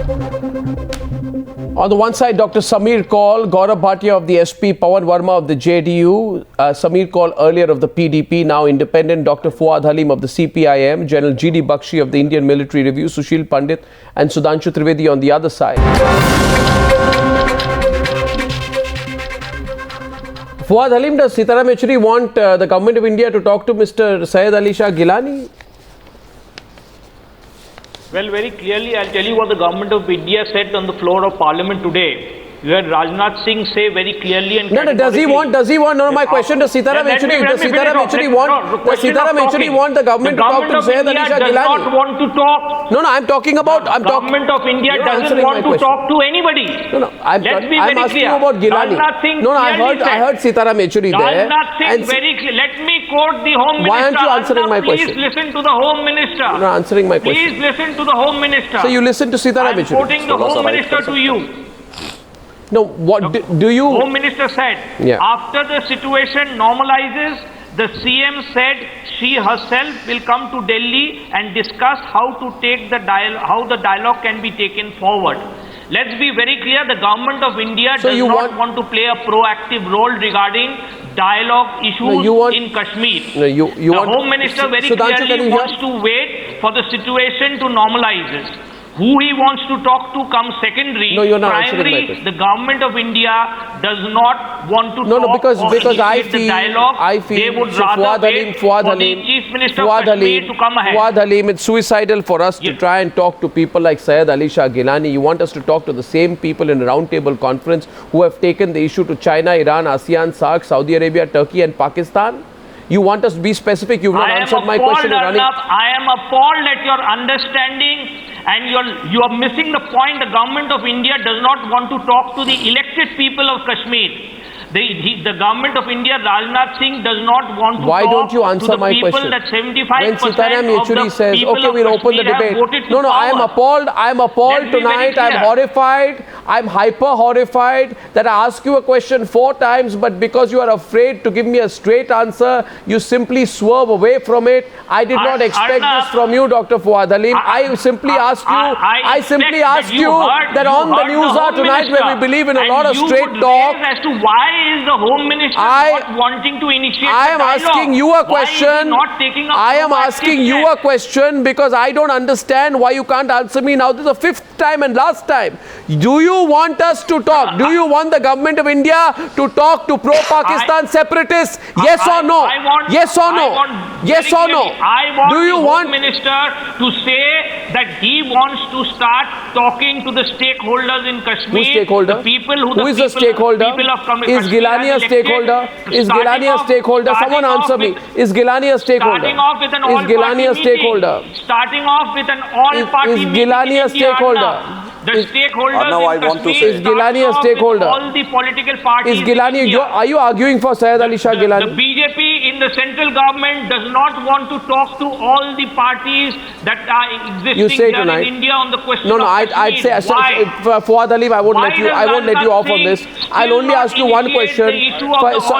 On the one side, Dr. Kaul, Gaurav Bhatia of the SP, Pavan Verma of the JDU, Kaul earlier of the PDP, now independent, Dr. Fuad Halim of the CPIM, General G.D. Bakshi of the Indian Military Review, Sushil Pandit and Sudhanshu Trivedi on the other side. Fuad Halim, does Sitaram Yechury want the government of India to talk to Mr. Syed Ali Shah Geelani? Well, very clearly, I'll tell you what the government of India said on the floor of Parliament today. You heard Rajnath Singh say very clearly and no, does he want, no, my question to Sitaram Yechury, does Sitaram Yechury want the government to talk to Syed Ali Shah Geelani? The government of India does not want to talk. No, I'm talking about, the government of India doesn't want to talk to anybody. No, I'm asking you about Geelani. No, I heard Sitaram Yechury there. Rajnath Singh very clear. Let me quote the Home Minister. Why aren't you answering my question? Please listen to the Home Minister. You're not answering my question. Please listen to the Home Minister. So you listen to Sitaram Yechury. I'm quoting the Home Minister to you. No, what do you... Home Minister said, after the situation normalizes, the CM said she herself will come to Delhi and discuss how to take the dialogue can be taken forward. Let's be very clear, the government of India does not want to play a proactive role regarding dialogue issues in Kashmir. The Home Minister very clearly wants to wait for the situation to normalize. Who he wants to talk to comes secondary. No, you're not Primary, the government of India does not want to talk because I feel, the dialogue. They would rather wait for the Chief Minister of Kashmir to come ahead. Fuad Halim, it's suicidal for us to try and talk to people like Syed Ali Shah Geelani. You want us to talk to the same people in a roundtable conference who have taken the issue to China, Iran, ASEAN, SAARC, Saudi Arabia, Turkey and Pakistan? You want us to be specific? You've not answered my question. Arnab, I am appalled at your understanding and you are missing the point. The government of India does not want to talk to the elected people of Kashmir. The government of India, Rajnath Singh, does not want to Why talk don't you answer to the my people question? That 75% when Sitaram Yechury says, okay, we'll open the debate. No, I am appalled tonight. I'm horrified. I'm hyper horrified that I ask you a question 4 times, but because you are afraid to give me a straight answer, you simply swerve away from it. I did not expect this from you, Dr. Fuad Halim. I simply asked you that on the Newshour tonight, where we believe in a lot of straight talk. As to why is the Home Minister not wanting to initiate I am asking you a question. I am asking you a question because I don't understand why you can't answer me now. This is the 5th time and last time. Do you want us to talk? Do you want the government of India to talk to pro-Pakistan separatists? Yes or no? Yes or no? Yes or no? I want the Home Minister to say that he wants to start talking to the stakeholders in Kashmir. Who's stakeholder? The people who is the stakeholder? Is Geelani a stakeholder? Is Geelani a stakeholder? Someone answer me. Is Geelani a stakeholder? Starting off with an all-party meeting. Starting off with an all-party meeting. Is Geelani a stakeholder? The stakeholders in Kashmir, is Geelani a stakeholder? All the political parties. Is Geelani? Are you arguing for Syed Ali Shah Geelani? The BJP in the central government does not want to talk to all the parties that are existing here in India on the question of Kashmir. I'd say Fuad Halim, I won't let you off on this. I'll only ask you one question.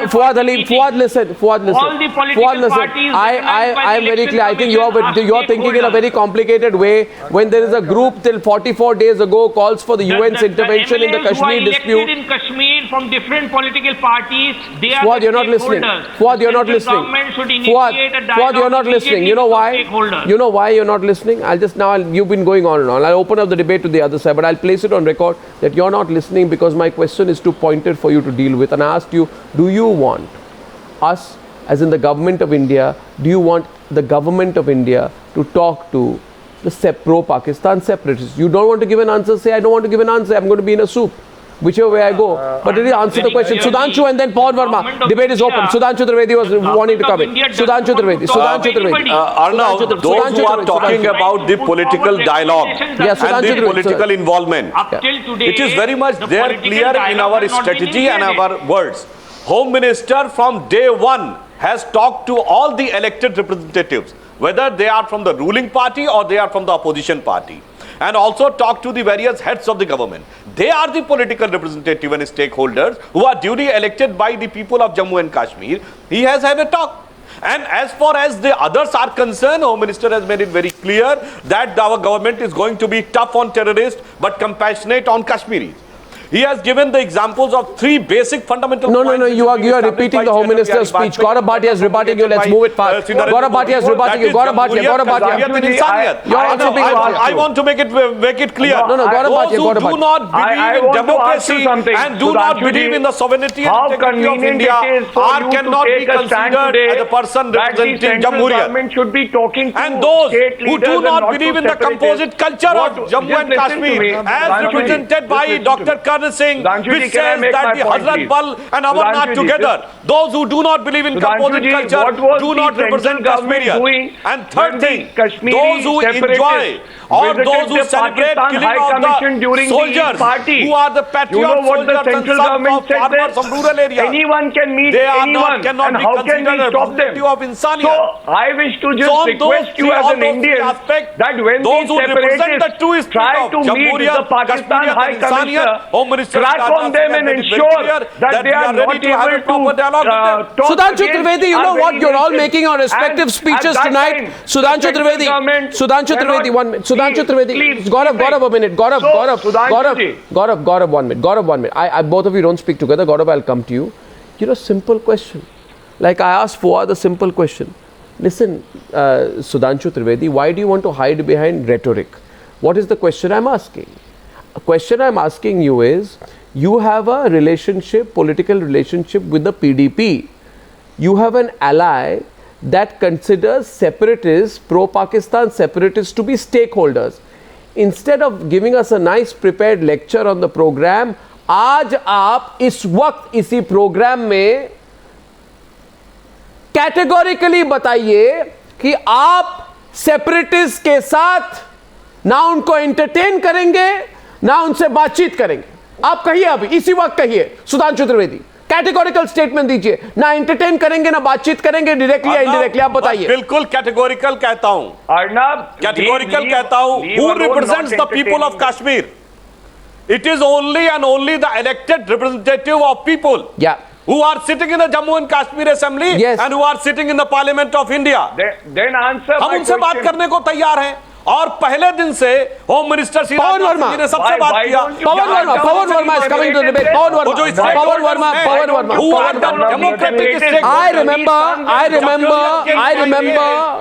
Fuad Halim, Fuad listen. All the political parties. I am very clear. I think you're thinking in a very complicated way. When there is a group till 44 days ago calls for the UN's intervention in the Kashmir dispute. In Kashmir from different political parties, they are Fuad, you're not listening. Fuad, you're not listening. Fuad, you're not listening. You know why? You know why you're not listening? You've been going on and on. I'll open up the debate to the other side, but I'll place it on record that you're not listening because my question is too pointed for you to deal with. And I asked you, do you want us, as in the government of India, do you want the government of India to talk to the pro-Pakistan separatists? You don't want to give an answer, say I don't want to give an answer, I'm going to be in a soup. Whichever way I go. But it is answer the question. Sudhanshu and then Pavan Verma. Debate is open. Sudhanshu Trivedi was wanting to come in. Sudhanshu Trivedi. Arnab, those who are talking about the political dialogue and the political involvement, it is very much there clear in our strategy and our words. Home Minister from day one has talked to all the elected representatives, whether they are from the ruling party or they are from the opposition party, and also talk to the various heads of the government. They are the political representative and stakeholders who are duly elected by the people of Jammu and Kashmir. He has had a talk. And as far as the others are concerned, Home Minister has made it very clear that our government is going to be tough on terrorists but compassionate on Kashmiris. He has given the examples of three basic fundamental points. No, you are repeating the Home Minister's speech. Gaurav Bhatia is rebutting you. Let's move it fast. Gaurav Bhatia is rebutting you. Gaurav Bhatia. I want to make it clear. No, Gaurav Bhatia. Those who do not believe in democracy and do not believe in the sovereignty and integrity of India cannot be considered as a person representing Jamhuriyat. Should be talking to and those who do not believe in the composite culture of Jammu and Kashmir, as represented by Dr Singh, which says that the Hazrat Bal and Amarnath together. Those who do not believe in composite culture do not represent Kashmirians. And third thing, those who enjoy or those who celebrate killing of the soldiers who are the patriot soldiers and sons of farmers from rural areas. Anyone can meet anyone, cannot be considered a representative of insanity. So I wish to just request you as an Indian that when these separatists try to meet the Pakistan High Commissioner, crack on them and ensure that they are not able to talk. Sudhanshu Trivedi, you know what? You're all making your respective speeches tonight. Sudhanshu Trivedi, 1 minute. Sudhanshu Trivedi, Gaurav, a minute. Gaurav, 1 minute. Gaurav, 1 minute. I both of you don't speak together. Gaurav, I'll come to you. You know, simple question. Like I asked Fuad a simple question. Listen, Sudhanshu Trivedi, why do you want to hide behind rhetoric? What is the question I'm asking? A question I'm asking you is, you have a relationship, political relationship with the PDP. You have an ally that considers separatists, pro-Pakistan separatists to be stakeholders. Instead of giving us a nice prepared lecture on the program, आज आप इस वक्त इसी programme में categorically बताइए कि आप separatist के साथ ना उनको एंटरटेन करेंगे ना उनसे बातचीत करेंगे. आप कहिए अभी इसी वक्त कहिए सुधांशु त्रिवेदी, कैटेगोरिकल स्टेटमेंट दीजिए. ना एंटरटेन करेंगे ना बातचीत करेंगे, डायरेक्टली या इनडायरेक्टली आप बताइए. बिल्कुल कैटेगोरिकल कहता हूं, अर्नब कैटेगोरिकल कहता हूं. Who represents the people of Kashmir? It is only and only the elected representative of people. Yeah. Who are sitting in the Jammu and Kashmir Assembly, yes, and who are sitting in the Parliament of India. Then answer हम उनसे बात करने को तैयार हैं. और पहले दिन से होम मिनिस्टर पवन वर्मा ने सबसे बात किया. पवन Verma is coming to the debate. Pवन Verma. Who are the democratic stakeholders? I remember.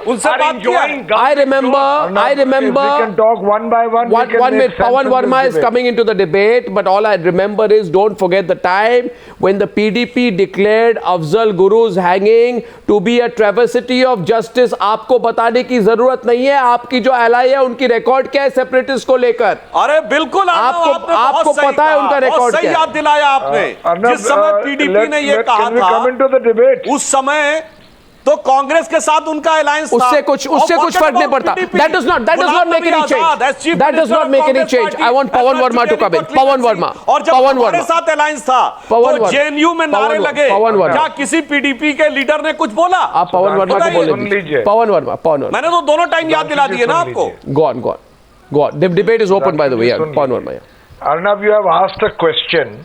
उनसे बात किया. I remember. We can talk one by one. 1 minute. Pavan Verma is coming into the debate, but all I remember is, don't forget the time when the PDP declared Afzal Guru's hanging to be a travesty of justice. आपको बताने की जरूरत नहीं है. आपकी जो है उनकी रिकॉर्ड क्या है सेपरेटिस्ट को लेकर. अरे बिल्कुल आपको पता है उनका रिकॉर्ड क्या है. याद दिलाया आपने. जिस समय पीडीपी ने ये कहा था, उस समय तो कांग्रेस के साथ उनका अलायंस था. उससे कुछ फर्क नहीं पड़ता. That does not make any change. That does not make any change. I want Pavan Verma to come in. Pavan Verma. और जब हमारे साथ अलायंस था, तो जेएनयू में नारे लगे. क्या किसी पीडीपी के लीडर ने कुछ बोला? आप पवन वर्मा को बोले दीजिए. पवन वर्मा. मैंने तो दोनों टाइम याद दिला दिए ना आपको. Go on. The debate is open, by the way. Pavan Verma. Arnab, you have asked a question,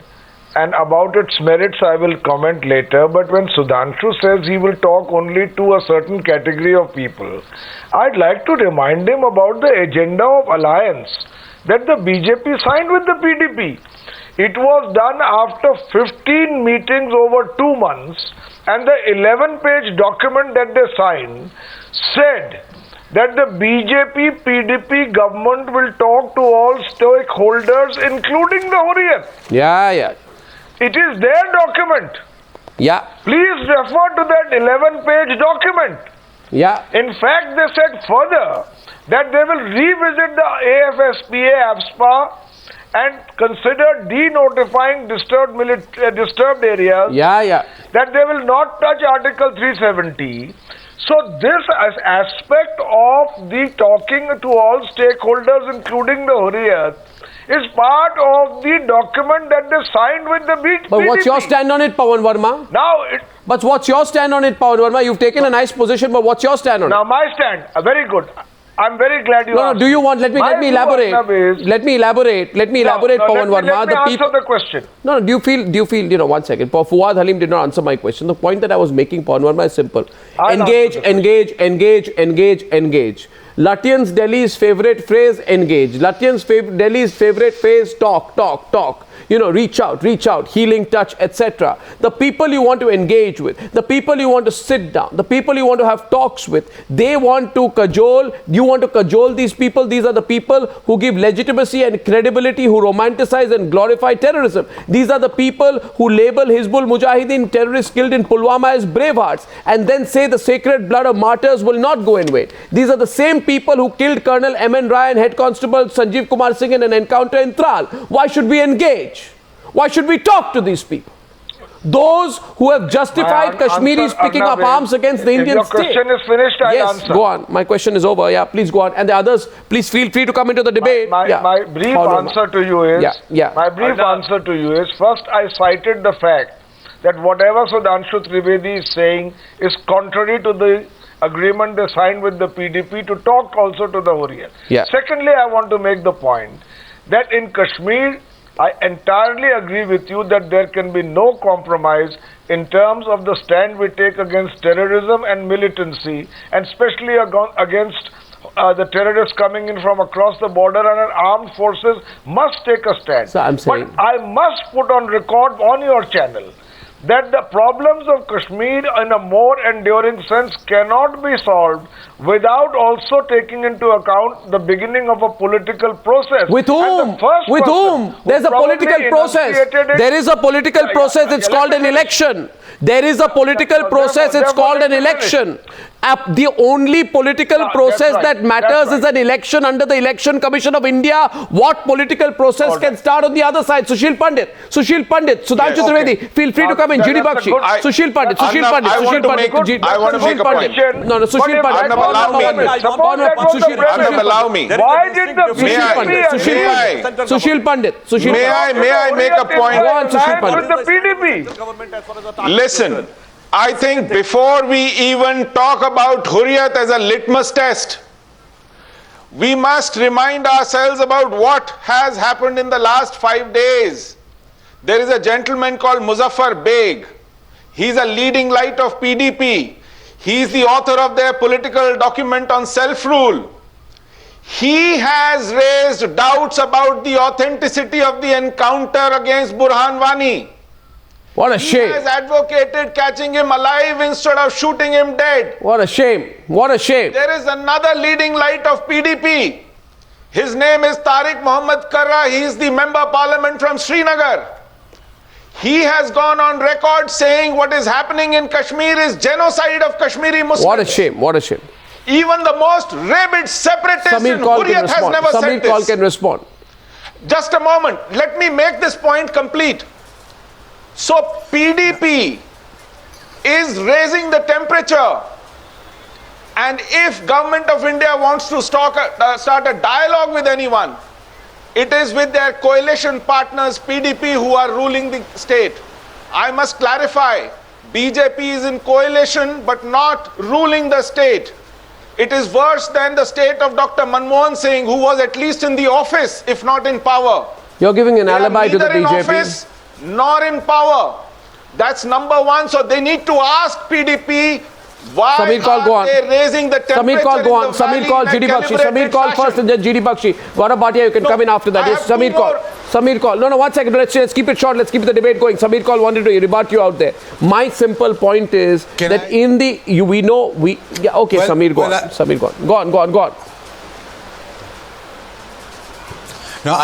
and about its merits I will comment later, but when Sudhanshu says he will talk only to a certain category of people, I'd like to remind him about the agenda of alliance that the BJP signed with the PDP. It was done after 15 meetings over 2 months, and the 11-page document that they signed said that the BJP-PDP government will talk to all stakeholders, including the Hurriyat. Yeah. It is their document. Yeah. Please refer to that 11-page document. Yeah. In fact, they said further that they will revisit the AFSPA, AFSPA and consider denotifying disturbed areas. Yeah. That they will not touch Article 370. So this aspect of the talking to all stakeholders, including the Hurriyat, is part of the document that they signed with the BJP. But what's your stand on it, Pavan Verma? But what's your stand on it, Pavan Verma? You've taken a nice position, but what's your stand on it? Now my stand, very good. I'm very glad you asked. No, do you want, let me elaborate. Let me elaborate, Pavan Verma. Let me answer the question. No, do you feel, one second. Fuad Halim did not answer my question. The point that I was making, Pavan Verma, is simple. Engage. Lutyens Delhi's favorite phrase, engage. Lutyens Delhi's favorite phrase, talk. Reach out, healing touch, etc. The people you want to engage with, the people you want to sit down, the people you want to have talks with, they want to cajole. You want to cajole these people. These are the people who give legitimacy and credibility, who romanticize and glorify terrorism. These are the people who label Hizbul Mujahideen terrorists killed in Pulwama as bravehearts and then say the sacred blood of martyrs will not go in vain. These are the same people who killed Colonel M.N. Rai and Head Constable Sanjeev Kumar Singh in an encounter in Tral. Why should we engage? Why should we talk to these people? Those who have justified Kashmiris picking up arms against the Indian state. If your question is finished, I'll answer. Yes, go on. My question is over. Yeah, please go on. And the others, please feel free to come into the debate. My brief answer to you is, first I cited the fact that whatever Sudhanshu Trivedi is saying is contrary to the agreement they signed with the PDP to talk also to the Hurriyat. Yeah. Secondly, I want to make the point that in Kashmir, I entirely agree with you that there can be no compromise in terms of the stand we take against terrorism and militancy, and especially against the terrorists coming in from across the border, and our armed forces must take a stand. So I'm saying, but I must put on record on your channel that the problems of Kashmir in a more enduring sense cannot be solved without also taking into account the beginning of a political process. With whom? With whom? There's a political process. There is a political process. It's called an election. There is a political process. It's called an election. The only political process that matters is an election under the Election Commission of India. What political process can start on the other side? Sushil Pandit, Sudhanshu Trivedi, feel free to come in. GD Bakshi, Sushil Pandit. I want to make a point. No, Sushil Pandit. Allow me. Why did the Sushil Pandit. May I make a point? Go on, Sushil Pandit. With the PDP. Listen, I think before we even talk about Hurriyat as a litmus test, we must remind ourselves about what has happened in the last 5 days. There is a gentleman called Muzaffar Beg. He's a leading light of PDP. He's the author of their political document on self-rule. He has raised doubts about the authenticity of the encounter against Burhan Wani. What a shame. He has advocated catching him alive instead of shooting him dead. What a shame. What a shame. There is another leading light of PDP. His name is Tariq Muhammad Karra. He is the member parliament from Srinagar. He has gone on record saying what is happening in Kashmir is genocide of Kashmiri Muslims. What a shame. What a shame. Even the most rabid separatist in Hurriyat has never said this. Kaul can respond. Just a moment. Let me make this point complete. So PDP is raising the temperature, and if Government of India wants to start a dialogue with anyone, it is with their coalition partners PDP who are ruling the state. I must clarify, BJP is in coalition but not ruling the state. It is worse than the state of Dr. Manmohan Singh, who was at least in the office if not in power. You're giving an alibi to the BJP. Neither in office nor in power. That's number one. So they need to ask PDP why are they raising the temperature. Samir Kaul, GD Bakshi. Samir Kaul first and then GD Bakshi. Gaurav Bhatia, you can come in after that. Yes, Samir Kaul. Samir Kaul. No, 1 second. Let's keep it short. Let's keep the debate going. Samir Kaul wanted to rebut you out there. My simple point is okay, Samir, go on. Samir, go on. Now,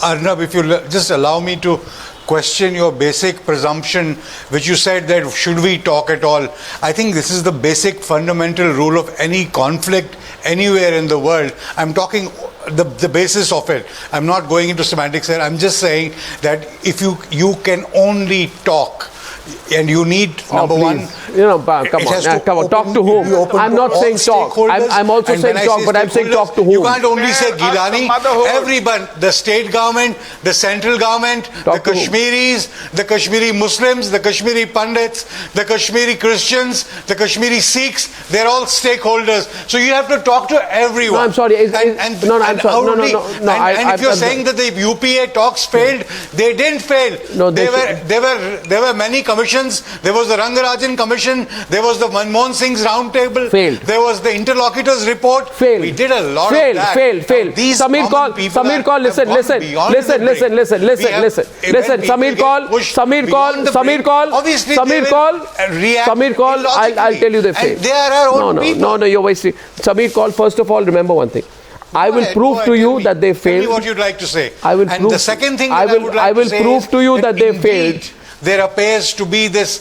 Arnab, if you just allow me to question your basic presumption, which you said that should we talk at all. I think this is the basic fundamental rule of any conflict anywhere in the world. I'm talking the basis of it. I'm not going into semantics here. I'm just saying that if you can only talk And you need, number one, come on, talk to whom? I'm not saying talk. I'm also saying talk, but I'm saying talk to whom? You can't only say Geelani. Everyone, the state government, the central government, the Kashmiris, the Kashmiri Muslims, the Kashmiri Pandits, the Kashmiri Christians, the Kashmiri Sikhs, they're all stakeholders. So you have to talk to everyone. No, I'm sorry. And if you're saying that the UPA talks failed, they didn't fail. No, there were many commissions. There was the Rangarajan Commission. There was the Manmohan Singh's roundtable. Failed. There was the interlocutors report. Failed. We did a lot of that. Failed. These Samir Kaul, listen. Samir Kaul, I'll tell you the failed. They are our own people. No, you're wasting. Samir Kaul, first of all, remember one thing. I will prove to you that they failed. Tell me what you'd like to say. The second thing I will prove to you that they failed. There appears to be this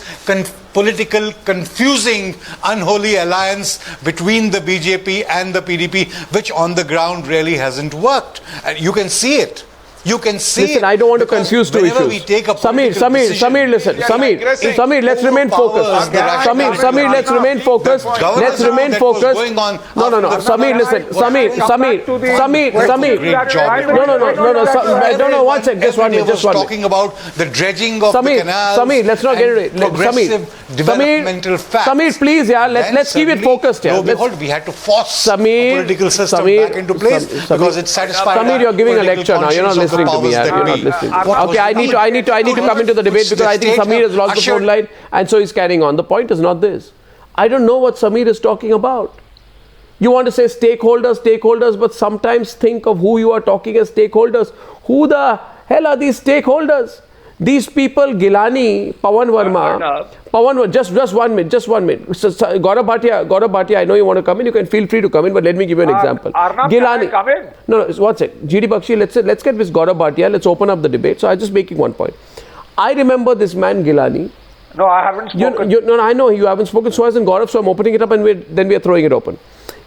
political, confusing, unholy alliance between the BJP and the PDP, which on the ground really hasn't worked. And you can see it. You can see Listen, I don't want to confuse two issues. Samir, listen. Samir, let's remain focused. Samir, let's remain focused. Let's remain focused. No. Samir, listen. Samir. No, one second. Just one minute. Talking about the dredging of the canals. Samir, let's not get it. Progressive developmental facts. Samir, please, let's keep it focused. We had to force a political system back into place because it satisfied. Samir, you're giving a lecture now. You're not listening to me. You're not listening. Okay, I need to come into the debate because I think Samir has lost the phone line and so he's carrying on. The point is not this. I don't know what Samir is talking about. You want to say stakeholders, but sometimes think of who you are talking as stakeholders. Who the hell are these stakeholders? These people, Geelani, Pavan Verma, just one minute. So, Gaurav Bhatia, I know you want to come in. You can feel free to come in, but let me give you an example. Arnab, Geelani, come in? No, one second. GD Bakshi, let's get this Gaurav Bhatia. Let's open up the debate. So I'm just making one point. I remember this man Geelani. No, I haven't spoken. No, I know you haven't spoken. So hasn't Gaurav. So I'm opening it up, and then we are throwing it open.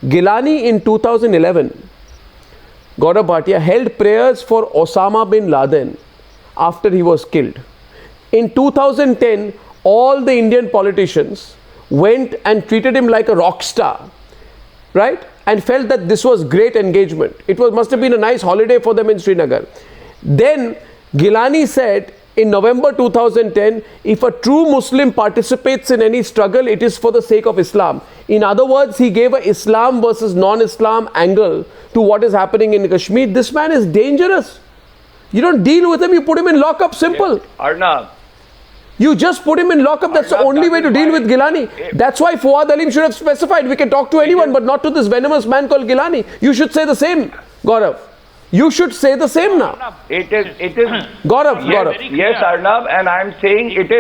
Geelani in 2011, Gaurav Bhatia held prayers for Osama bin Laden after he was killed. In 2010, all the Indian politicians went and treated him like a rock star, right? And felt that this was great engagement. It must have been a nice holiday for them in Srinagar. Then Geelani said in November 2010, if a true Muslim participates in any struggle, it is for the sake of Islam. In other words, he gave a Islam versus non-Islam angle to what is happening in Kashmir. This man is dangerous. You don't deal with him, you put him in lockup, simple. Arnab. You just put him in lockup, that's the only way to deal with Geelani. That's why Fuad Halim should have specified, we can talk to anyone, but not to this venomous man called Geelani. You should say the same, Gaurav. You should say the same now. It is. Gaurav. Yes, Arnab, and I'm saying it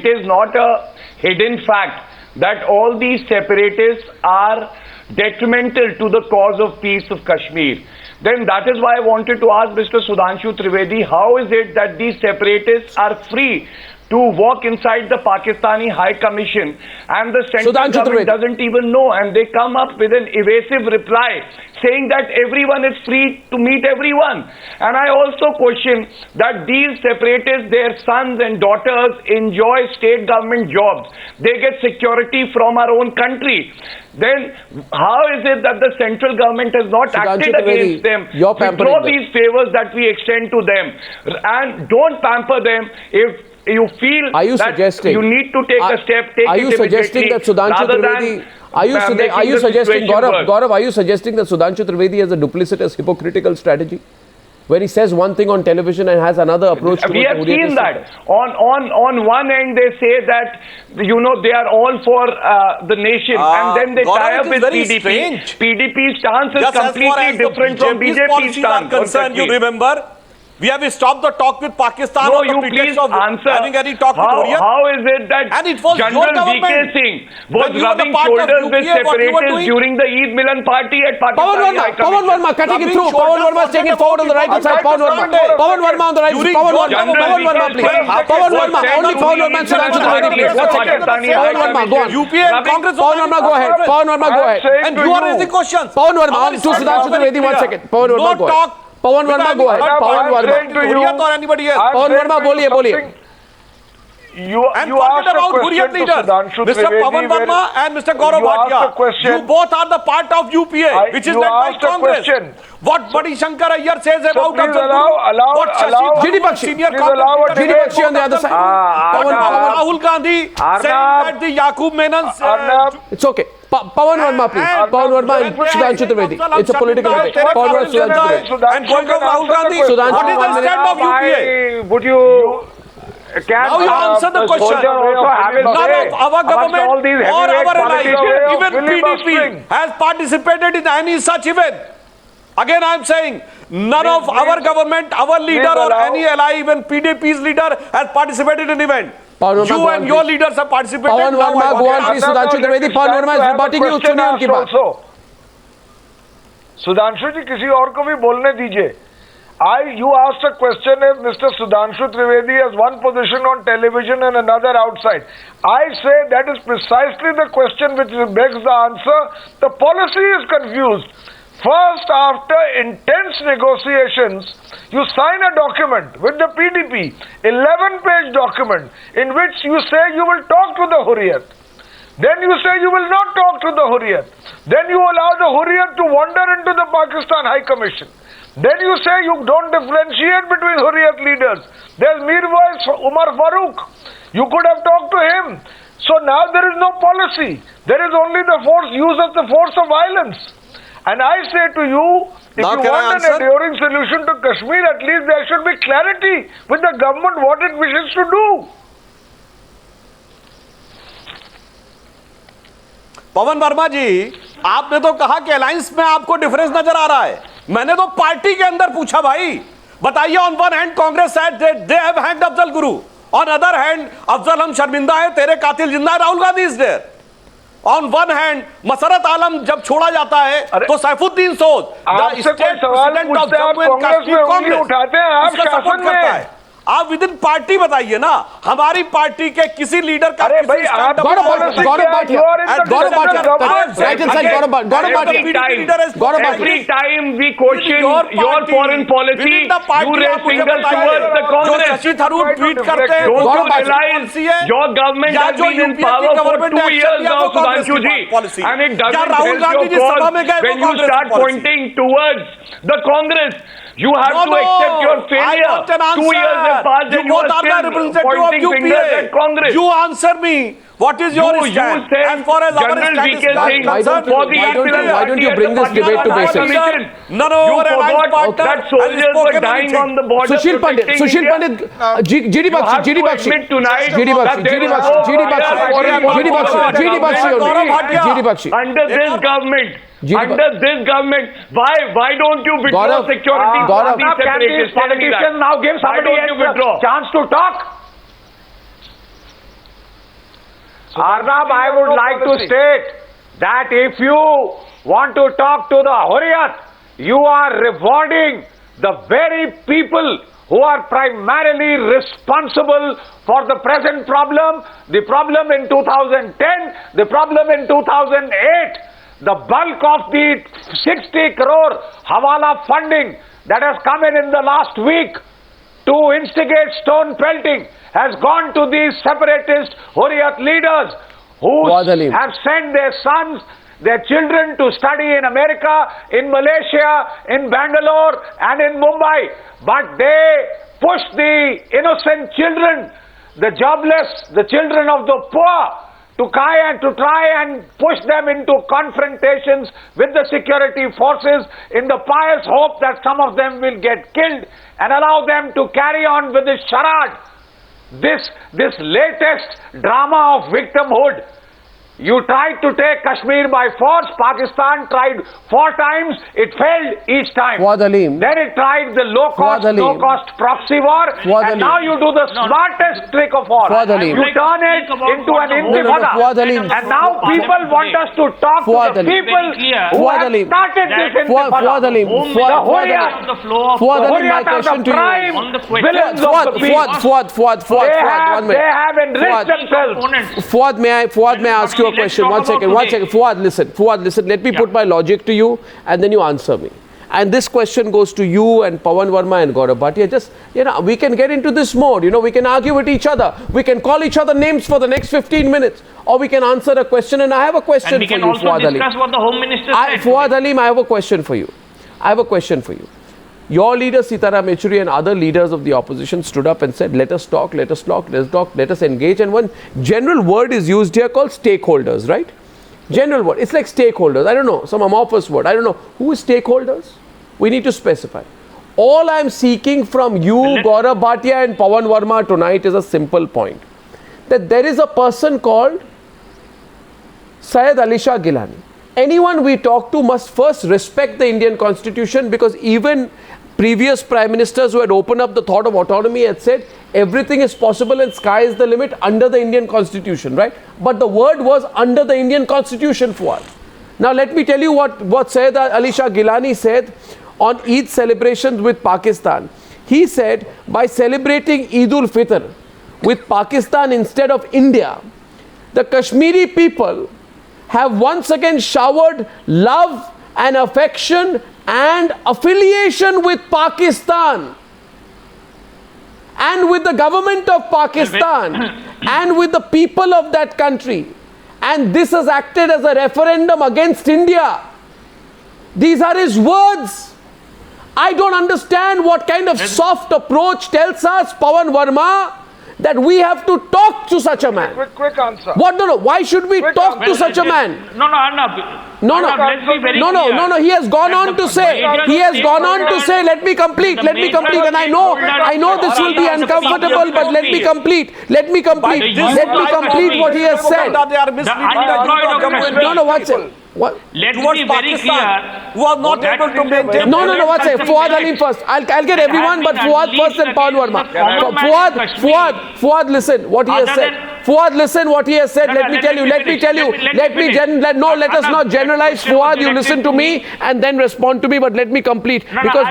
is not a hidden fact that all these separatists are detrimental to the cause of peace of Kashmir. Then that is why I wanted to ask Mr. Sudhanshu Trivedi, how is it that these separatists are free to walk inside the Pakistani High Commission and the central government doesn't even know, and they come up with an evasive reply saying that everyone is free to meet everyone. And I also question that these separatists, their sons and daughters enjoy state government jobs. They get security from our own country. Then how is it that the central government has not acted against them? Withdraw these favors that we extend to them and don't pamper them. If you feel that you need to take a step, take it immediately. Are you suggesting that Sudhanshu Trivedi, are you suggesting, Gaurav, are you suggesting that Sudhanshu Trivedi has a duplicitous, hypocritical strategy? Where he says one thing on television and has another approach to we have seen that. On one end they say that, you know, they are all for the nation, and then they tie up with PDP. PDP's stance is completely different from BJP's stance. You remember? We have stopped the talk with Pakistan on the pretext of having any talk with Hurriyat. How is it that General VK Singh was rubbing shoulders with separatists during the Eid Milan party at Pakistan? Pavan Verma cutting it through. Pavan Verma is taking it forward on the right hand side. Pavan Verma on the right. Pavan Verma, please. Pavan Verma, only Pavan Verma and Sudhanshu Trivedi, please. 1 second. Pavan Verma, go on. Pavan Verma, go ahead. Pavan Verma, go ahead. And you are raising questions. Pavan Verma, on to Sudhanshu Trivedi, 1 second. Pavan Verma, go ahead. Pavan Verma, go ahead. Pavan Verma. Hurriyat or anybody else. Pavan Verma, boliye. and forget about Hurriyat leaders, Mr. Pavan Verma and Mr. Gaurav Bhatia. You both are the part of UPA, which is led by Congress. What Badi Shankar Iyer says about what Shashi Bakshi, senior Congress GD Bakshi on the other side. Rahul Gandhi saying that the Yaqub Menon's... It's okay. Pavan Verma, please. Pavan Verma and Sudhanshu Trivedi. It's a political debate. Pavan Verma, Sudhanshu Trivedi. And going of Rahul Gandhi, what is the stand of UPA? Would you... Now you answer the question. None of our government or our allies, even PDP, has participated in any such event. Again I am saying, none of our government, our leader or any ally, even PDP's leader has participated in event. You and your leaders have participated. Pavan Verma, go on please. Sudhanshu Trivedi, Pavan Verma is rebutting you. सुनिए उनकी बात. सुधांशु जी किसी और को भी बोलने दीजिए. You asked a question if Mr. Sudhanshu Trivedi has one position on television and another outside. I say that is precisely the question which begs the answer. The policy is confused. First, after intense negotiations, you sign a document with the PDP, 11-page document, in which you say you will talk to the Hurriyat. Then you say you will not talk to the Hurriyat. Then you allow the Hurriyat to wander into the Pakistan High Commission. Then you say you don't differentiate between Hurriyat leaders. There's Mirwais Umar Farooq. You could have talked to him. So now there is no policy. There is only the use of the force of violence. And I say to you, if now you want an enduring solution to Kashmir, at least there should be clarity with the government what it wishes to do. पवन वर्मा जी, आपने तो कहा कि alliance में आपको difference नजर आ रहा है. मैंने तो पार्टी के अंदर पूछा भाई. बताइए, on one hand Congress said they have hanged Afzal Guru. On other hand Afzal हम शर्मिंदा है, तेरे कातिल जिंदा है, Rahul Gandhi is there. On one hand Masarat Alam जब छोड़ा जाता है तो सैफुद्दीन सोज आपसे कोई सवाल पूछते हैं, आप कांग्रेस में उंगली उठाते हैं, आप शासन में हैं. आप विद इन पार्टी बताइए ना, हमारी पार्टी के किसी लीडर का. अरे भाई, आप Gauram Bhatia, right inside Gauram Bhatia. Every time we question your foreign policy, you raise fingers towards the Congress. Shashi Tharoor tweet करते हैं, Don't you realize your government has been in power for 2 years now, Sudhanshu ji, and it doesn't help your cause when you start pointing towards the Congress. You have to accept your failure. 2 years have passed and you are still pointing fingers at Congress. You answer me. What is your stand? As far as our stand is concerned, why don't you bring this debate to basics? None of our alliance partners that soldiers were dying on the border. Sushil Pandit, GD Bakshi, Under this government, why don't you withdraw security? These politicians now give somebody else a chance to talk. Arnab, I would like to state that if you want to talk to the Hurriyat, you are rewarding the very people who are primarily responsible for the present problem, the problem in 2010, the problem in 2008, the bulk of the 60 crore Hawala funding that has come in the last week to instigate stone pelting has gone to these separatist Hurriyat leaders who have sent their sons, their children to study in America, in Malaysia, in Bangalore and in Mumbai. But they push the innocent children, the jobless, the children of the poor, to try and push them into confrontations with the security forces in the pious hope that some of them will get killed and allow them to carry on with this charade. This latest drama of victimhood. You tried to take Kashmir by force. Pakistan tried 4 times. It failed each time. Fuad Halim. Then it tried the low-cost proxy war. And now you do the smartest trick of all. You turn it into an intifada. And now people want us to talk to the people who have started this intifada. The Hurriyat are the prime villains of the peace. They have enriched themselves. Fuad, may I ask you a question? One second. Fuad, listen. Let me put my logic to you and then you answer me. and this question goes to you and Pavan Verma and Gaurav Bhatia. Just, we can get into this mode. We can argue with each other. We can call each other names for the next 15 minutes. Or we can answer a question. And I have a question for you, Fuad Halim. And we can also discuss what the Home Minister said. Fuad Halim, I have a question for you. Your leader Sitaram Yechuri and other leaders of the opposition stood up and said, let us talk, let us engage. And one general word is used here called stakeholders, right? General word. It's like stakeholders. I don't know, some amorphous word. I don't know. Who is stakeholders? We need to specify. All I'm seeking from you, Gaurav Bhatia and Pavan Verma tonight is a simple point. That there is a person called Syed Ali Shah Geelani. Anyone we talk to must first respect the Indian Constitution, because even previous Prime Ministers who had opened up the thought of autonomy had said everything is possible and sky is the limit under the Indian Constitution, right? But the word was under the Indian Constitution, Fuad. Now let me tell you what Syed Ali Shah Geelani said on Eid celebrations with Pakistan. He said, by celebrating Eid ul-Fitr with Pakistan instead of India, the Kashmiri people have once again showered love and affection and affiliation with Pakistan and with the government of Pakistan and with the people of that country. And this has acted as a referendum against India. These are his words. I don't understand what kind of soft approach tells us, Pavan Verma, that we have to talk to such a man. Quick answer. What? No. Why should we talk to such a man? No, Arnab. No. He has gone on to say. Let me complete. And I know this will be uncomfortable, but let me complete. Let me complete what he has said. No. What's it? What? Let's be very clear. Who are not able to maintain. No. What's it? Fuad Halim first. I'll get everyone, but Fuad first and Pavan Verma. Fuad, listen what he has said. Fuad, listen what he has said. Let me tell you. Let us not generalize. Fuad, you listen to me and then respond to me, but let me complete.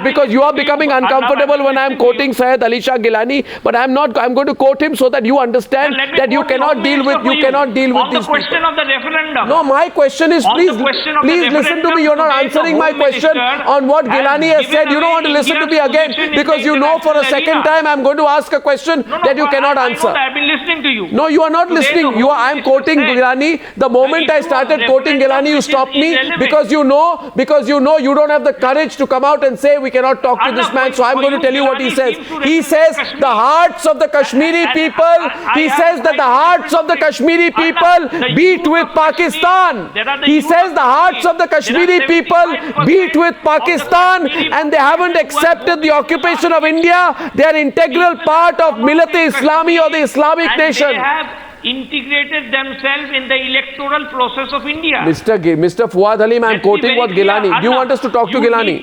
Because you are becoming uncomfortable when I am quoting Syed Ali Shah Geelani, but I'm not. I'm going to quote him so that you understand that you cannot deal with these people. On the question of the referendum. No, my question is, please listen to me. You're not answering my question on what Geelani has said. You don't want to listen to me again because you know for a second time I'm going to ask a question that you cannot answer. I've been listening to you. No, you are not listening. I'm quoting Geelani. The moment I started quoting Geelani, you stopped me because you know you don't have the courage to come out and say we cannot talk to this man. So I'm going to tell you what he says. He says the hearts of the Kashmiri people. He says that the hearts of the Kashmiri people beat with Pakistan. He says the hearts of the Kashmiri people beat with Pakistan, and they haven't accepted the occupation of India. They are integral part of Millat-e-Islami or the Islamic nation. They have integrated themselves in the electoral process of India. Mr. Fuad Halim, I am quoting what Geelani. Do you want us to talk to Geelani?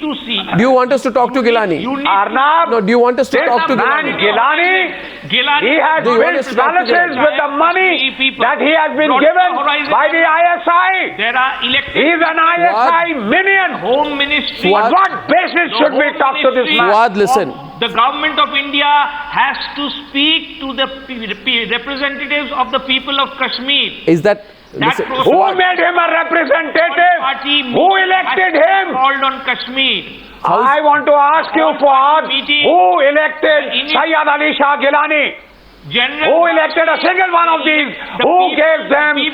Do you want us to talk to Geelani? Arnab, no, do you want us to talk to Geelani? Geelani, he has built palaces with the money that he has been given by the ISI. He is an ISI minion. Home Ministry. On what basis should we talk to this man? Fuad, listen. The government of India has to speak to the representatives of the people of Kashmir. Is that... Listen, who made him a representative? Who elected him? Called on Kashmir. I want to ask you, Fuad, who elected Syed Ali Shah Geelani? Who elected a single one of these? Who gave them a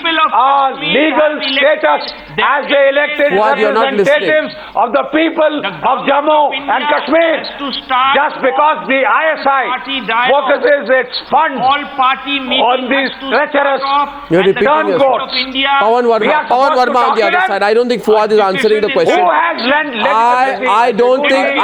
legal status as the elected representatives of the people of Jammu and Kashmir? Just because the ISI focuses its funds on these treacherous turncoats. Pavan Verma on the other side. I don't think Fuad is answering the question. Who has lent legitimacy? I don't think.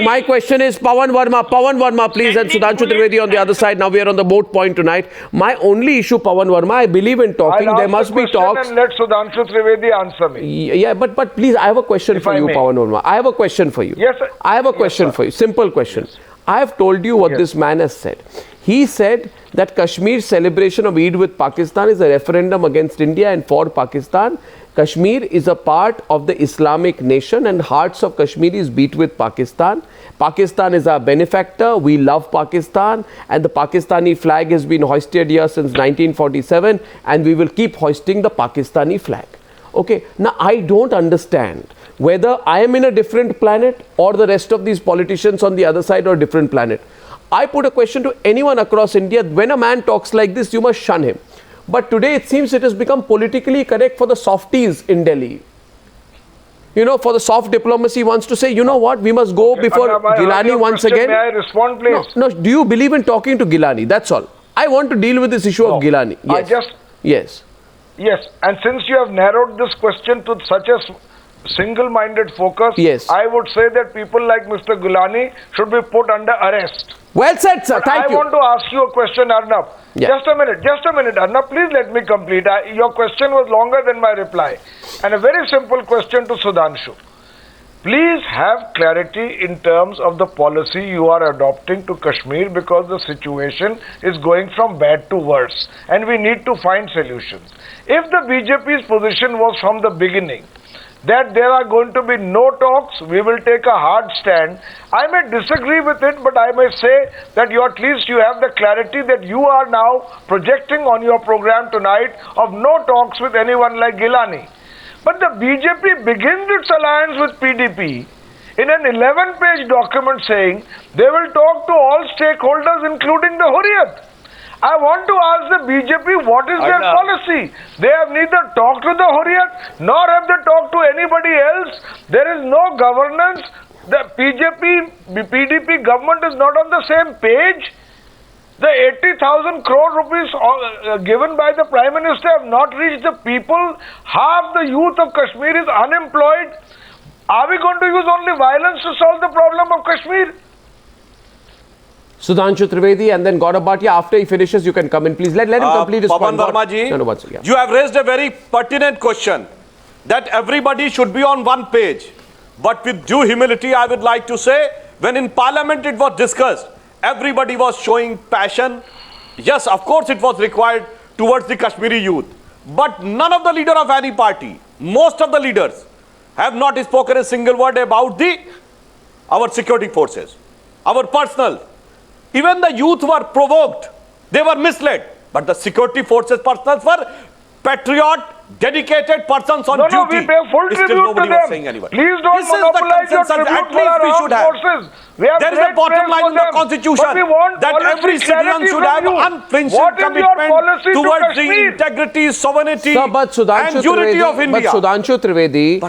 My question is Pavan Verma, please, and Sudhanshu Trivedi on the other side. Now we are on the boat point tonight. My only issue, Pavan Verma, I believe in talking. There must be talks. And let Sudhanshu Trivedi answer me. Yeah, but please, I have a question for you, Pavan Verma. I have a question for you. Yes, sir. I have a question for you. Simple question. Yes. I have told you what this man has said. He said that Kashmir's celebration of Eid with Pakistan is a referendum against India and for Pakistan. Kashmir is a part of the Islamic nation and hearts of Kashmiris beat with Pakistan. Pakistan is our benefactor. We love Pakistan, and the Pakistani flag has been hoisted here since 1947, and we will keep hoisting the Pakistani flag. Okay, now I don't understand whether I am in a different planet or the rest of these politicians on the other side are a different planet. I put a question to anyone across India. When a man talks like this, you must shun him. But today it seems it has become politically correct for the softies in Delhi. You know, for the soft diplomacy wants to say, you know what, we must go before Geelani once again. May I respond, please? No, do you believe in talking to Geelani? That's all. I want to deal with this issue of Geelani. Yes. Yes, and since you have narrowed this question to such a single-minded focus, I would say that people like Mr. Geelani should be put under arrest. Well said, sir. Thank you. I want to ask you a question, Arnab. Just a minute, Arnab. Please let me complete. Your question was longer than my reply. And a very simple question to Sudhanshu. Please have clarity in terms of the policy you are adopting to Kashmir, because the situation is going from bad to worse and we need to find solutions. If the BJP's position was from the beginning that there are going to be no talks, we will take a hard stand. I may disagree with it, but I may say that at least you have the clarity that you are now projecting on your program tonight of no talks with anyone like Geelani. But the BJP begins its alliance with PDP in an 11-page document saying they will talk to all stakeholders, including the Hurriyat. I want to ask the BJP, what is their policy? They have neither talked to the Hurriyat, nor have they talked to anybody else. There is no governance. The PDP government is not on the same page. The 80,000 crore rupees given by the Prime Minister have not reached the people. Half the youth of Kashmir is unemployed. Are we going to use only violence to solve the problem of Kashmir? Sudhanshu Trivedi and then Gaurav Bhatia. After he finishes, you can come in. Please let him complete his point. Pavan Verma ji, you have raised a very pertinent question that everybody should be on one page. But with due humility, I would like to say, when in Parliament it was discussed, everybody was showing passion. Yes, of course it was required towards the Kashmiri youth. But none of the leader of any party, most of the leaders, have not spoken a single word about our security forces, our personnel. Even the youth were provoked. They were misled. But the security forces personnel were patriot, dedicated persons on duty. No, we pay full tribute to them. Please don't monopolize your tribute for our armed forces. There is a bottom line in the Constitution that every citizen should have unflinching commitment towards the integrity, sovereignty and unity of India. But Sudhanshu Trivedi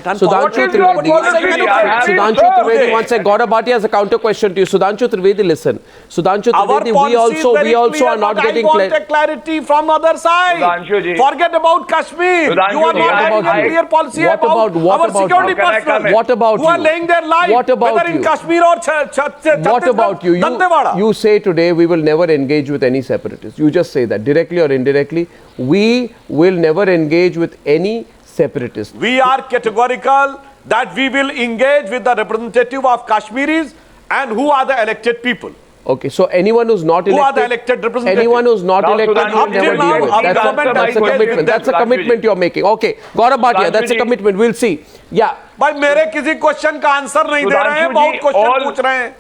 wants a Gaurav Bhatia has a counter question to you. Sudhanshu Trivedi, listen. Sudhanshu Trivedi, we also are not getting clarity from other side. Forget about Kashmir. You are not having a clear policy about our security personnel. What about who are laying their life, whether in Kashmir or what about you? You say today we will never engage with any separatists. You just say that directly or indirectly. We will never engage with any separatists. We are categorical that we will engage with the representative of Kashmiris and who are the elected people. Okay, so anyone who's not elected, who are the elected representatives? Anyone who's not elected, you will never deal with. That's a commitment. That's a commitment you're making. Okay, Gaurav Bhatia, that's a commitment. We'll see. Yeah. भाई मेरे किसी question का answer नहीं दे रहे हैं, बहुत question पूछ रहे हैं.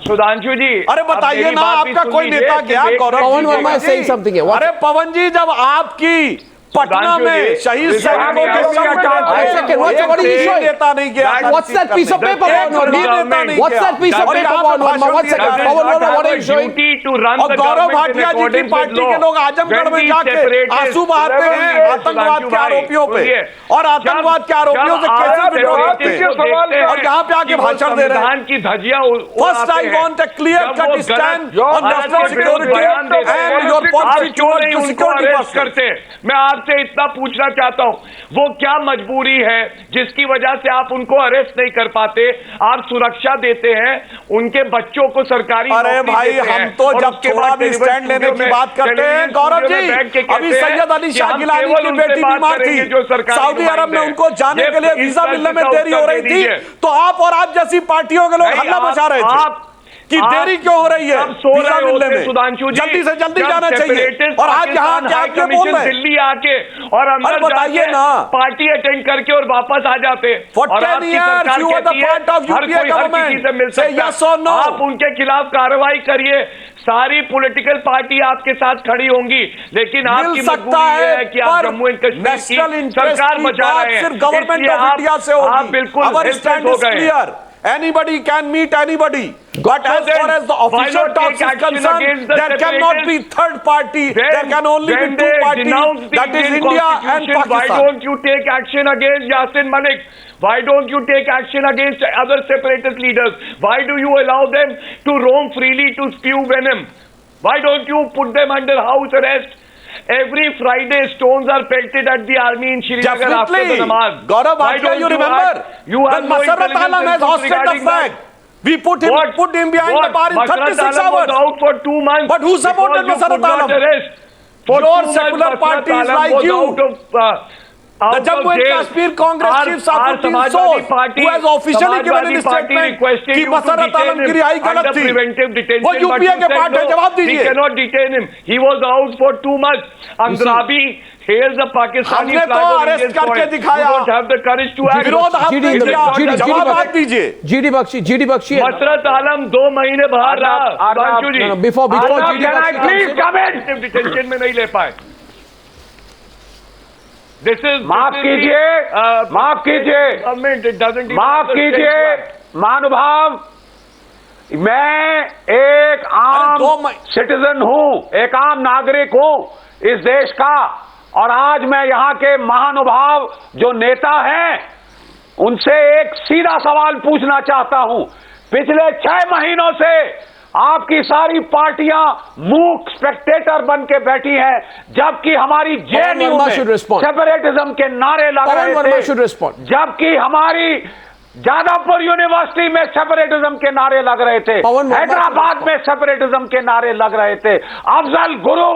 सुधांशु जी, अरे बताइए ना, आपका कोई नेता क्या? पवन Verma is saying something here. अरे पवन जी, जब आपकी पटना में शहीद सैनिकों के नेता नहीं गया. What's that piece of paper? What's that piece of paper? One second. What are you showing? और गौरव भाटिया जी की पार्टी के लोग आजमगढ़ में जाके आंसू बहाते हैं आतंकवाद के आरोपियों पे, और आतंकवाद के आरोपियों से केसेस विड्रॉ करते हैं, और यहाँ पे आके भाषण दे रहे हैं. First I want a clear cut stand on national security and your policy towards the security personnel. मैं आपसे इतना पूछना चाहता हूं, वो क्या मजबूरी है जिसकी वजह से आप उनको अरेस्ट नहीं कर पाते? आप सुरक्षा देते हैं, उनके बच्चों को सरकारी अरे भाई, हम तो जब थोड़ा भी स्टैंड लेने की बात करते हैं गौरव जी, अभी सैयद अली शाह गिलानी की बेटी बीमार थी, सऊदी अरब में उनको जाने के लिए वीजा मिलने में देरी हो रही थी, तो आप और आप जैसी पार्टियों के लोग हल्ला मचा रहे थे. कि देरी क्यों हो रही है वीजा मिलने में? सुधांशु जी, जल्दी से जल्दी जाना चाहिए। और आज यहाँ क्या बोल रहे हैं? दिल्ली आके और अंदर बताइए ना, पार्टी अटेंड करके और वापस आ जाते। For 10 years you were the part of UPA government. Say yes or no. आप उनके खिलाफ कार्रवाई करिए, सारी पॉलिटिकल पार्टी आपके साथ खड़ी होंगी, लेकिन आपकी मजबूरी है कि आप जम्मू एंड कश्मीर की सरकार बचा रहे हैं। सिर्फ गवर्नमेंट ऑफ इंडिया से होगी। आप बिल्कुल Our stand is clear. Anybody can meet anybody. But as far as the official talks is concerned, there cannot be third party. There can only be two parties. That is India and Pakistan. Why don't you take action against Yasin Malik? Why don't you take action against other separatist leaders? Why do you allow them to roam freely to spew venom? Why don't you put them under house arrest? Every Friday, stones are pelted at the army in Srinagar after the namaz. Gaurav Bhatia, you remember? When Masarrat Alam has hosted the flag, we put him behind the bar in 36 hours. Was out for 2 months. But who supported Masarrat Alam? Your secular parties like you. The Jammu and Kashmir Congress chief Safuddin Sood, who has officially given a statement कि मसरत आलम की रिहाई गलत थी, वो UPA के part है, जवाब दीजिए। We cannot detain him. He was out for 2 months. Andrabi hails the Pakistani flag of Indian soil. You don't have the courage to act. विरोध आपने किया, जवाब आप दीजिए। GD Bakshi. मसरत आलम 2 महीने बाहर रहा। सुधांशु जी, before GD Bakshi, please come in. Detention में नहीं ले पाए। माफ कीजिए, महानुभाव, मैं एक आम सिटीजन हूं, एक आम नागरिक हूं इस देश का, और आज मैं यहां के महानुभाव जो नेता हैं उनसे एक सीधा सवाल पूछना चाहता हूं। पिछले 6 महीनों से आपकी सारी पार्टियां मूक स्पेक्टेटर बन के बैठी हैं, जबकि हमारी जेएनयू में सेपरेटिज्म के नारे लग रहे थे, जबकि हमारी जादवपुर यूनिवर्सिटी में सेपरेटिज्म के नारे लग रहे थे, हैदराबाद में सेपरेटिज्म के नारे लग रहे थे, अफजल गुरु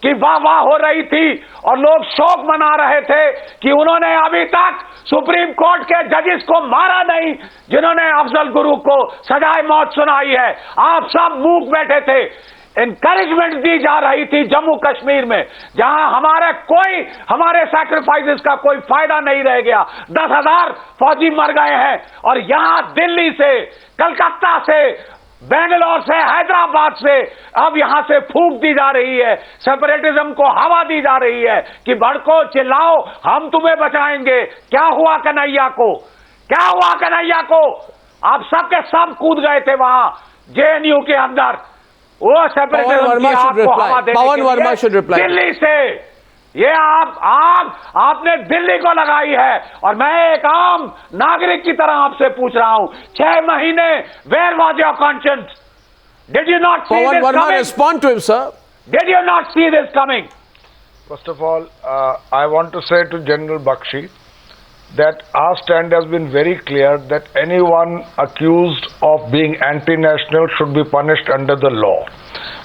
की वाह हो रही थी और लोग शोक मना रहे थे कि उन्होंने अभी तक सुप्रीम कोर्ट के जजेस को मारा नहीं जिन्होंने अफजल गुरु को सजाए मौत सुनाई है। आप सब मूक बैठे थे। एनकरेजमेंट दी जा रही थी जम्मू कश्मीर में, जहां हमारे सैक्रिफाइसेस का कोई फायदा नहीं रह गया। 10,000 फौजी मर गए हैं, और यहां दिल्ली से, कलकत्ता से, बेंगलोर से, हैदराबाद से अब यहां से फूंक दी जा रही है, सेपरेटिज्म को हवा दी जा रही है कि भड़को, चिल्लाओ, हम तुम्हें बचाएंगे। क्या हुआ कन्हैया को? क्या हुआ कन्हैया को? आप सबके सब कूद गए थे वहां जेएनयू के अंदर, वो सेपरेटिज्म की आग को हवा देने के लिए दिल्ली से। ये आपने दिल्ली को लगाई है, और मैं एक आम नागरिक की तरह आपसे पूछ रहा हूं, 6 महीने, where was your conscience? Did you not see this coming? Respond to him, sir. Did you not see this coming? First of all, I want to say to General Bakshi that our stand has been very clear that anyone accused of being anti-national should be punished under the law.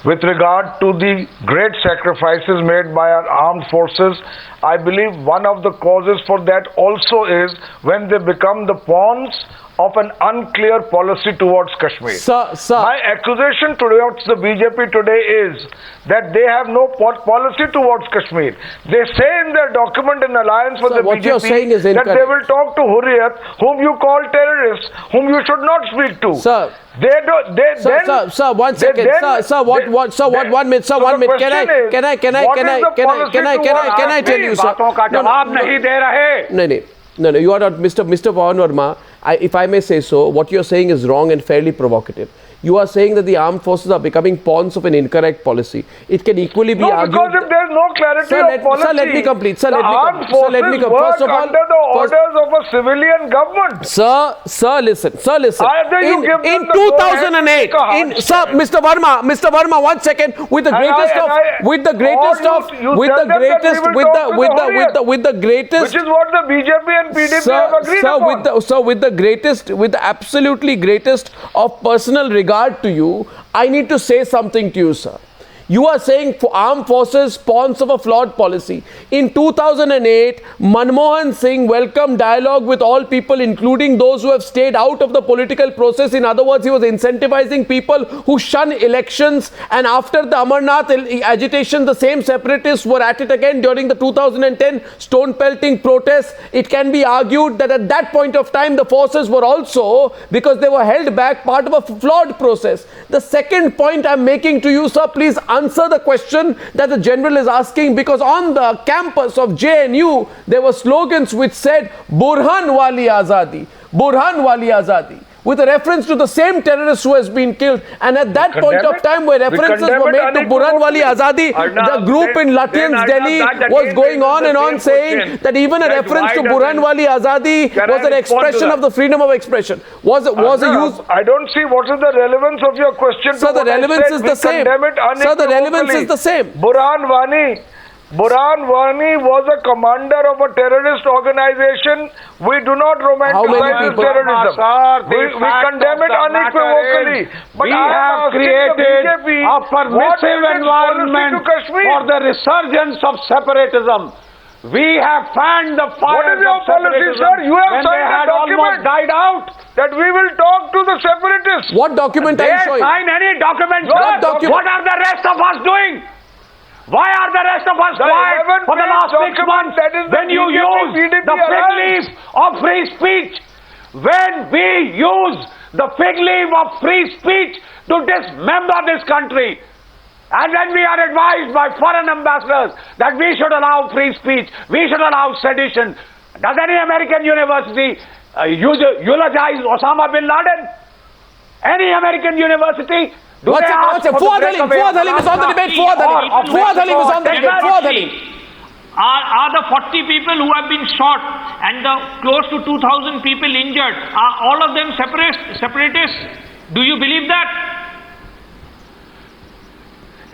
With regard to the great sacrifices made by our armed forces, I believe one of the causes for that also is when they become the pawns of an unclear policy towards Kashmir. Sir. My accusation towards the BJP today is that they have no policy towards Kashmir. They say in their document in alliance with the BJP that they will talk to Hurriyat, whom you call terrorists, whom you should not speak to. Sir. Sir, 1 second. One minute. Can I tell you, sir? बातों का जवाब नहीं दे रहे। No, you are not, Mr. Pavan Verma. If I may say so, what you are saying is wrong and fairly provocative. You are saying that the armed forces are becoming pawns of an incorrect policy. It can equally be argued. No, because if there is no clarity of policy, sir, let me complete. Sir, let me complete. First of all, under the orders of a civilian government. Sir, listen. Either you give them in 2008, Mr. Verma, 1 second. With the greatest, which is what the BJP and PDP have agreed upon. With the absolutely greatest of personal regard to you, I need to say something to you, sir. You are saying armed forces pawns of a flawed policy. In 2008, Manmohan Singh welcomed dialogue with all people, including those who have stayed out of the political process. In other words, he was incentivizing people who shun elections. And after the Amarnath agitation, the same separatists were at it again during the 2010 stone pelting protests. It can be argued that at that point of time, the forces were also, because they were held back, part of a flawed process. The second point I'm making to you, sir, please answer the question that the general is asking, because on the campus of JNU, there were slogans which said, Burhan Wali Azadi, Burhan Wali Azadi, with a reference to the same terrorist who has been killed. And at that point of time, where references were made to Burhan Wali Azadi, the group in Lutyens, Delhi was going on and on saying that even a reference to Burhan Wali Azadi was an expression of the freedom of expression. Was a use. I don't see what is the relevance of your question. Sir, the relevance is the same. Sir, the relevance is the same. Burhan Wani was a commander of a terrorist organization. We do not romanticize terrorism. We condemn it unequivocally. But we have created a permissive environment for the resurgence of separatism. We have fanned the fire. What is your policy, sir? You have signed a document died out. That we will talk to the separatists. What document are you showing? They sign any document, sir. What are the rest of us doing? Why are the rest of us quiet for the last 6 months when you use the fig leaf of free speech? When we use the fig leaf of free speech to dismember this country, and when we are advised by foreign ambassadors that we should allow free speech, we should allow sedition, does any American university eulogize Osama bin Laden? Any American university? Fuad Halim is on the debate. Fuad Halim is on the debate. Fuad Halim. Are the 40 people who have been shot and the close to 2,000 people injured, are all of them separatists? Do you believe that?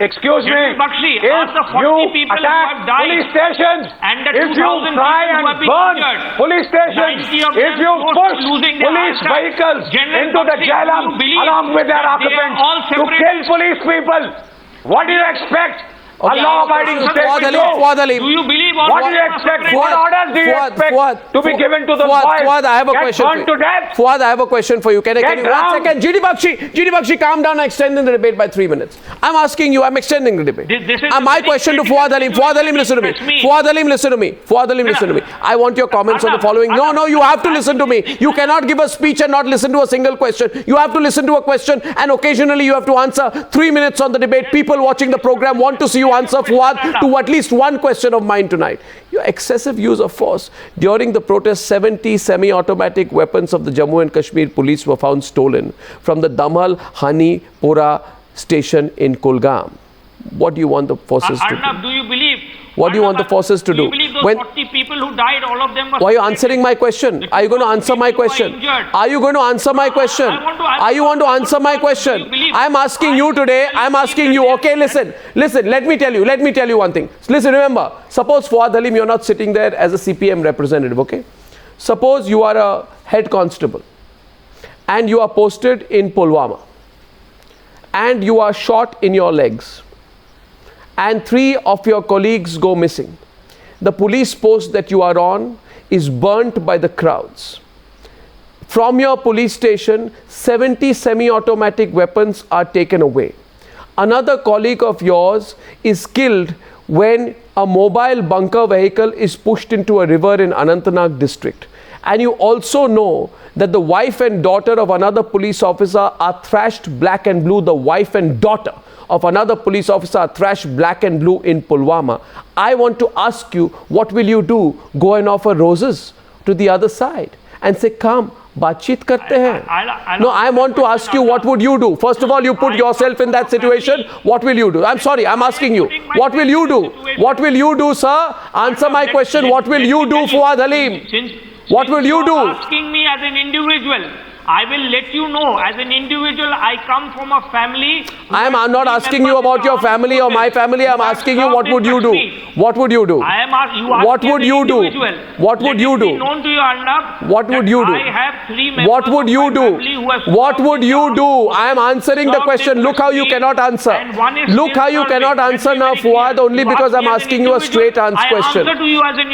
Excuse me, Bakshi, if you attack police stations, if you try and burn police stations, if you push police vehicles into the jailams along with their occupants to kill police people, what do you expect? Okay, a law-abiding state will do? Do you believe what do you expect? What orders do you expect to be given to the boys? Fuad, I have a question for you. To death? Fuad, I have a question for you. Can you 1 second? GD Bakshi, calm down. I'm extending the debate by 3 minutes. I'm asking you, I'm extending the debate. My question to Fuad Halim. Fuad Halim, listen to me. Fuad Halim, listen to me. Fuad Halim, listen to me. I want your comments on the following. No, you have to listen to me. You cannot give a speech and not listen to a single question. You have to listen to a question and occasionally you have to answer. 3 minutes on the debate. People watching the program want to see you answer, Fuad, to at least one question of mine tonight. Your excessive use of force. During the protest, 70 semi-automatic weapons of the Jammu and Kashmir police were found stolen from the Damhal Hani Pura station in Kulgam. What do you want the forces to do? Arnab, do you believe? What do you want the forces to do? Do you believe those 40 people who died, all of them were... Why are you answering my question? Are you going to answer my question? Are you going to answer my question? Are you want to answer my question? I'm asking you today, I'm asking you, okay, listen, let me tell you one thing. Listen, remember, suppose Fuad Halim, you're not sitting there as a CPM representative, okay? Suppose you are a head constable and you are posted in Pulwama and you are shot in your legs, and 3 of your colleagues go missing. The police post that you are on is burnt by the crowds. From your police station, 70 semi-automatic weapons are taken away. Another colleague of yours is killed when a mobile bunker vehicle is pushed into a river in Anantnag district. And you also know that the wife and daughter of another police officer are thrashed black and blue. The wife and daughter of another police officer are thrashed black and blue in Pulwama. I want to ask you, what will you do? Go and offer roses to the other side and say, come, baatcheet karte hain. No, I want to ask you, what would you do? First of all, you put yourself in that situation. What will you do? I'm sorry, I'm asking you. What will you do? What will you do, sir? Answer my question. What will you do, Fuad Halim? What will you do? Asking me as an individual. I will let you know, as an individual, I come from a family. I am not asking you about your family or my family. I am asking you, what would you do? What would you do? I am asking you. What would you do? What would you do? Known to you, Arnab, what would you do? I have 3 members. What would you do? What would you do? I am answering the question. Look how you cannot answer. Look how you cannot answer now, Fuad, only because I am asking you a straight answer question.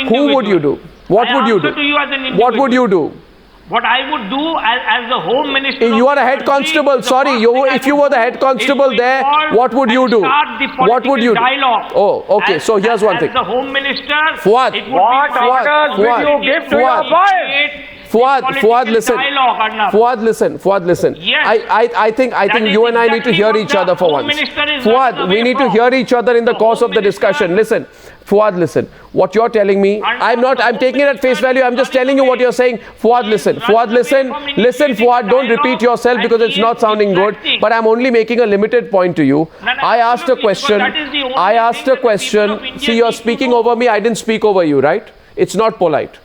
Who would you do? What would you do? What would you do? What I would do as the Home Minister. You are a head constable. Sorry, if you were the head constable there, what would you do? What would you do? Oh, okay. So here's one thing. As the Home Minister, Fuad, what orders will you give to your boys? Fuad, listen. Fuad, listen. Yes. I think you and I need to hear each other for once. Fuad, we need to hear each other in the course of the discussion. Listen. Fuad, listen. What you're telling me, I'm taking it at face value. I'm just telling you what you're saying. Fuad, listen. Fuad, listen. Listen, Fuad, don't repeat yourself because it's not sounding good. But I'm only making a limited point to you. I asked a question. See, you're speaking over me. I didn't speak over you, right? It's not polite.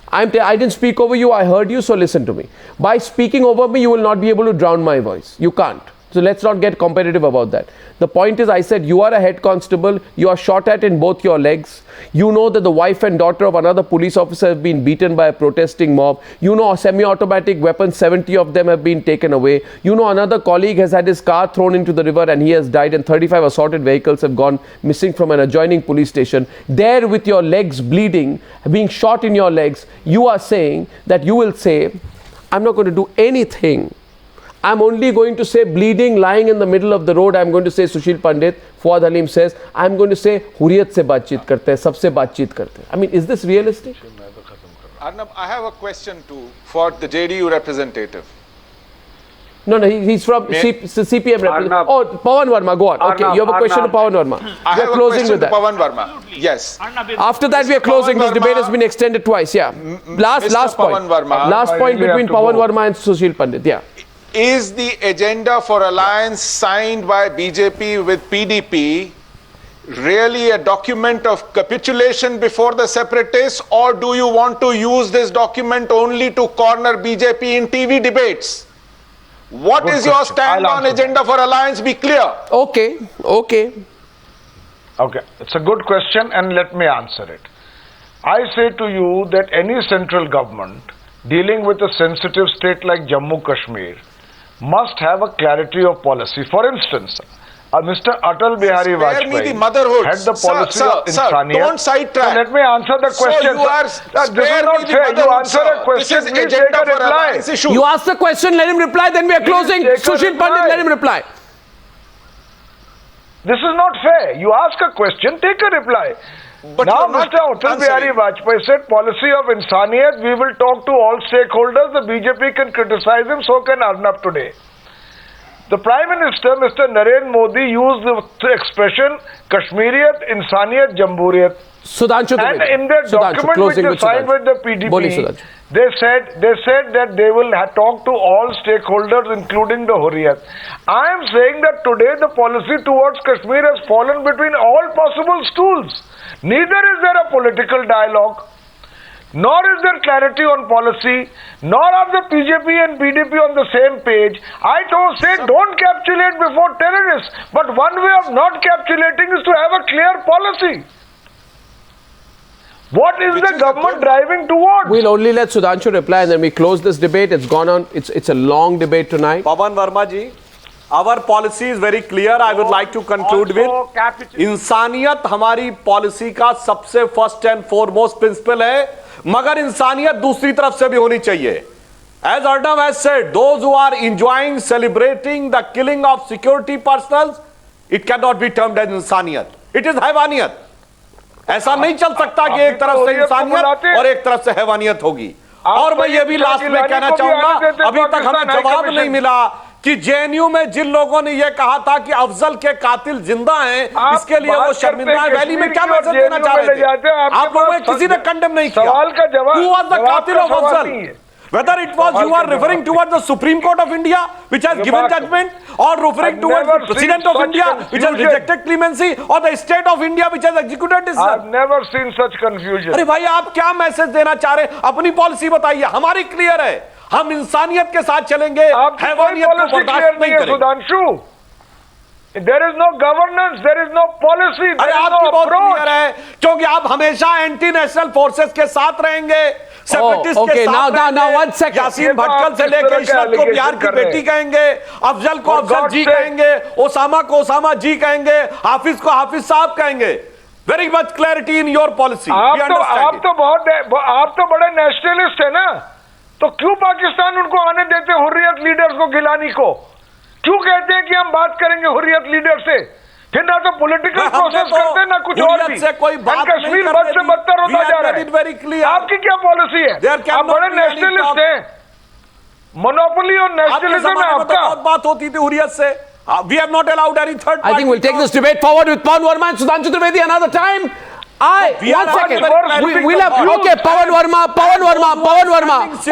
I didn't speak over you. I heard you, so listen to me. By speaking over me, you will not be able to drown my voice. You can't. So let's not get competitive about that. The point is, I said you are a head constable, you are shot at in both your legs. You know that the wife and daughter of another police officer have been beaten by a protesting mob. You know semi-automatic weapons, 70 of them have been taken away. You know another colleague has had his car thrown into the river and he has died, and 35 assaulted vehicles have gone missing from an adjoining police station. There with your legs bleeding, being shot in your legs, you are saying that you will say, I'm not going to do anything. I'm only going to say bleeding, lying in the middle of the road. I'm going to say Sushil Pandit. Fuad Halim says, I'm going to say Hurriyat se baatcheet karte hai, sabse baatcheet karte hai. I mean, is this realistic? Arnab, I have a question for the JDU representative. No, he's from CPM representative. Oh, Pavan Verma, go on. Okay, you have a question to Pavan Verma. I have a question to Pavan Verma. Yes. After that, we are closing. This debate has been extended twice. Yeah. Last point. Last point between Pavan Verma and Sushil Pandit. Yeah. Is the agenda for alliance signed by BJP with PDP really a document of capitulation before the separatists, or do you want to use this document only to corner BJP in TV debates? What is your stand on agenda for alliance? Be clear. Okay. It's a good question and let me answer it. I say to you that any central government dealing with a sensitive state like Jammu Kashmir must have a clarity of policy. For instance, Mr. Atal Bihari Vajpayee had the policy of Insaniyat. Don't sidetrack. So let me answer the question. This is not fair. You answer a question, please take a reply. You ask the question, let him reply, then we are closing. Sushil Pandit, let him reply. This is not fair. You ask a question, take a reply. But now Mr. Atal Bihari Vajpayee said policy of Insaniyat, we will talk to all stakeholders. The BJP can criticize him, so can Arnab today. The Prime Minister, Mr. Narendra Modi, used the expression Kashmiriyat, Insaniyat, Jamhuriyat. Sudhanshu Trivedi. And in their document which they signed with the PDP, they said that they will talk to all stakeholders, including the Hurriyat. I am saying that today the policy towards Kashmir has fallen between all possible stools. Neither is there a political dialogue, nor is there clarity on policy, nor are the BJP and PDP on the same page. I don't say don't capitulate before terrorists, but one way of not capitulating is to have a clear policy. What is the government driving towards? We'll only let Sudhanshu reply and then we close this debate. It's gone on. It's a long debate tonight. Pavan Verma ji, our policy is very clear. I would like to conclude with इंसानियत हमारी policy का सबसे first and foremost principal है, मगर इंसानियत दूसरी तरफ से भी होनी चाहिए. As Arnab has said, those who are enjoying, celebrating the killing of security personnel, it cannot be termed as इंसानियत. It is हैवानियत. ऐसा नहीं चल सकता कि एक तरफ से इंसानियत और एक तरफ से हैवानियत होगी. और मैं ये भी लास्ट में कहना चाहूंगा, अभी तक हमें जवाब नहीं मिला कि जेएनयू में जिन लोगों ने यह कहा था कि अफजल के कातिल जिंदा हैं, इसके लिए वो शर्मिंदा है. वैली में क्या मैसेज देना चाह रहे थे? आप लोगों ने किसी ने कंडेम नहीं किया. Who was the कातिल of Afzal? Whether it was you are referring towards the Supreme Court of India, which has given judgment, or referring towards the President of India, which has rejected clemency, or the State of India, which has executed this. I've never seen such confusion. अरे भाई आप क्या message देना चाह रहे हैं? अपनी policy बताइए, हमारी क्लियर है, हम इंसानियत के साथ चलेंगे, हैवानियत को बर्दाश्त नहीं करेंगे। Sudhanshu, there is no governance, there is no policy, there is no approach. है क्योंकि आप हमेशा एंटी नेशनल फोर्सेस के साथ रहेंगे, सेपरेटिस्ट के साथ रहेंगे, यासीन भटकल से लेकर इशरत को बिहार की बेटी कहेंगे, अफजल को अफजल जी कहेंगे, ओसामा को ओसामा जी कहेंगे, हाफिज को हाफिज साहब कहेंगे। Very much clarity in your policy. आप तो बड़े नेशनलिस्ट है ना, तो क्यों पाकिस्तान उनको आने देते हुर्रियत लीडर्स को, गिलानी को? क्यों कहते हैं कि हम बात करेंगे हुर्रियत लीडर से? फिर ना तो पॉलिटिकल प्रोसेस करते हैं ना कुछ और भी। कोई बात कश्मीर बद से बदतर होता जा रहा है। आपकी क्या पॉलिसी है? आप बड़े नेशनलिस्ट हैं, मोनोपोली और नेशनलिज्म है आपका। बहुत बात होती थी हुर्रियत से। We have not allowed any third party. I think we'll take this debate forward with Pavan Verma and Sudhanshu Trivedi another time. One second. We'll have, okay, Pavan Verma.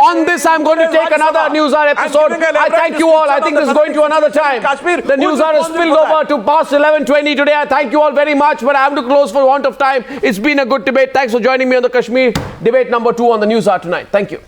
On this, I'm going to take another Newshour episode. I thank you all. I think this is going to another time. The Newshour is spilled over to past 11:20 today. I thank you all very much, but I have to close for want of time. It's been a good debate. Thanks for joining me on the Kashmir debate number 2 on the Newshour tonight. Thank you.